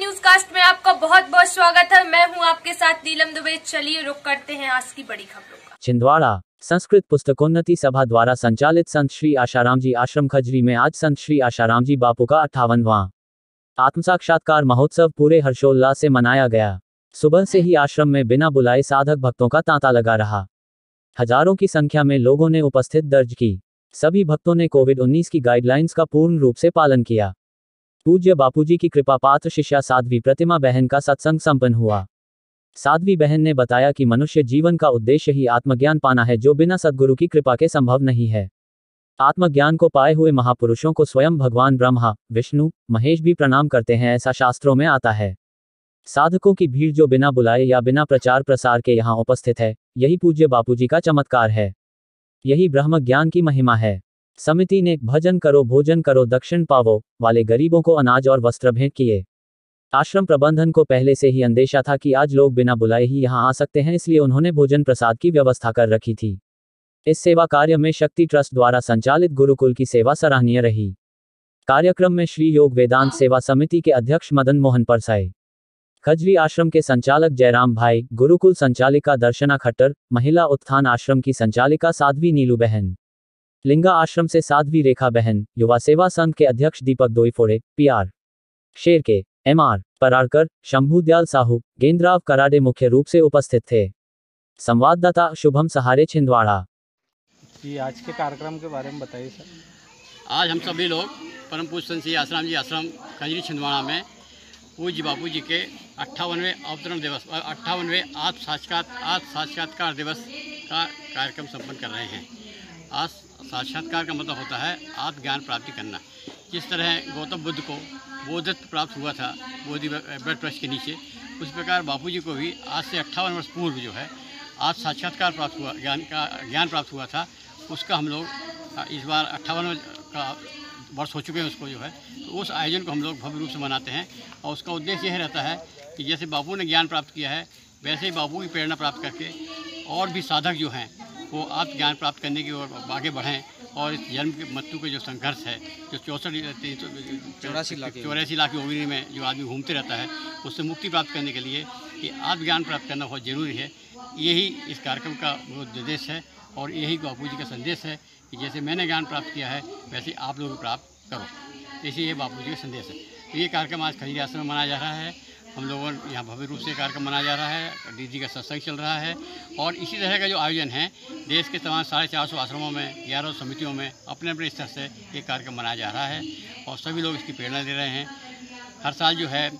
News cast में आपका बहुत बहुत स्वागत है। मैं हूं आपके साथ नीलम दुबे। चलिए रुक करते हैं आज की बड़ी खबरों का। छिंदवाड़ा संस्कृत पुस्तकोन्नति सभा द्वारा संचालित संत श्री आशाराम जी आश्रम खजरी में आज संत श्री आशाराम जी बापू का 58वां आत्मसाक्षात्कार महोत्सव पूरे हर्षोल्लास से मनाया गया। सुबह से ही आश्रम में बिना बुलाए साधक भक्तों का तांता लगा रहा। हजारों की संख्या में लोगों ने उपस्थित दर्ज की। सभी भक्तों ने कोविड-19 की गाइडलाइंस का पूर्ण रूप से पालन किया। पूज्य बापूजी की कृपा पात्र शिष्या साध्वी प्रतिमा बहन का सत्संग संपन्न हुआ। साध्वी बहन ने बताया कि मनुष्य जीवन का उद्देश्य ही आत्मज्ञान पाना है, जो बिना सद्गुरु की कृपा के संभव नहीं है। आत्मज्ञान को पाए हुए महापुरुषों को स्वयं भगवान ब्रह्मा, विष्णु, महेश भी प्रणाम करते हैं, ऐसा शास्त्रों में आता है। साधकों की भीड़ जो बिना बुलाए या बिना प्रचार प्रसार के यहाँ उपस्थित है, यही पूज्य बापूजी का चमत्कार है। यही ब्रह्म ज्ञान की महिमा है। समिति ने भजन करो भोजन करो दक्षिण पावो वाले गरीबों को अनाज और वस्त्र भेंट किए। आश्रम प्रबंधन को पहले से ही अंदेशा था कि आज लोग बिना बुलाए ही यहाँ आ सकते हैं, इसलिए उन्होंने भोजन प्रसाद की व्यवस्था कर रखी थी। इस सेवा कार्य में शक्ति ट्रस्ट द्वारा संचालित गुरुकुल की सेवा सराहनीय रही। कार्यक्रम में श्री योग वेदांत सेवा समिति के अध्यक्ष मदन मोहन परसाई, खजरी आश्रम के संचालक जयराम भाई, गुरुकुल संचालिका दर्शना खट्टर, महिला उत्थान आश्रम की संचालिका साध्वी नीलू बहन, लिंगा आश्रम से साध्वी रेखा बहन, युवा सेवा संघ के अध्यक्ष दीपक दोईफोड़े, पीआर शेर के एमआर पराड़कर, शंभू दयाल साहू, गेंद्राव कराडे मुख्य रूप से उपस्थित थे। संवाददाता शुभम सहारे, छिंदवाड़ा। जी, आज के कार्यक्रम के बारे में बताइए सर। आज हम सभी लोग परम पूज्य संत श्री आशाराम जी आश्रम खजरी छिंदवाड़ा में पूज्य बापू जी के 58वें अवतरण दिवस 58वें साक्षात्कार दिवस का कार्यक्रम संपन्न कर रहे हैं। आज साक्षात्कार का मतलब होता है आत्मज्ञान प्राप्ति करना। जिस तरह गौतम बुद्ध को बोधित्व प्राप्त हुआ था बोधि वट वृक्ष के नीचे, उस प्रकार बापू जी को भी आज से 58 वर्ष पूर्व जो है आज साक्षात्कार प्राप्त हुआ, ज्ञान प्राप्त हुआ था। उसका हम लोग इस बार 58 का वर्ष हो चुके हैं उसको जो है, तो उस आयोजन को हम लोग भव्य रूप से मनाते हैं। और उसका उद्देश्य यह रहता है कि जैसे बापू ने ज्ञान प्राप्त किया है, वैसे ही बापू की प्रेरणा प्राप्त करके और भी साधक जो हैं वो आत्मज्ञान प्राप्त करने की ओर आगे बढ़ें और इस जन्म के मृत्यु के जो संघर्ष है, जो 84 लाख योगिनी में जो आदमी घूमते रहता है, उससे मुक्ति प्राप्त करने के लिए ये आत्मज्ञान प्राप्त करना बहुत ज़रूरी है। यही इस कार्यक्रम का उद्देश्य है और यही बापू जी का संदेश है कि जैसे मैंने ज्ञान प्राप्त किया है वैसे आप लोग प्राप्त करो। इसी ये बापू जी का संदेश है। तो ये कार्यक्रम आज खजरी आश्रम में मनाया जा रहा है। हम लोगों यहाँ भव्य रूप से कार्यक्रम मनाया जा रहा है। दीदी का सत्संग चल रहा है और इसी तरह का जो आयोजन है देश के तमाम 450 आश्रमों में 11 समितियों में अपने अपने स्तर से ये कार्यक्रम मनाया जा रहा है और सभी लोग इसकी प्रेरणा दे रहे हैं। हर साल जो है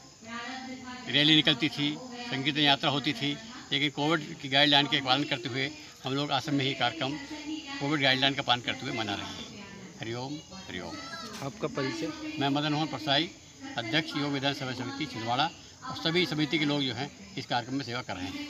रैली निकलती थी, संकीर्तन यात्रा होती थी, लेकिन कोविड की गाइडलाइन के पालन करते हुए हम लोग आश्रम में ही कार्यक्रम कोविड गाइडलाइन का पालन करते हुए मना रहे हैं। हरिओम हरिओम। आपका परिचय? मैं मदन मोहन परसाई, अध्यक्ष योग वेदांत सेवा समिति छिंदवाड़ा, और सभी समिति के लोग जो हैं इस कार्यक्रम में सेवा कर रहे हैं।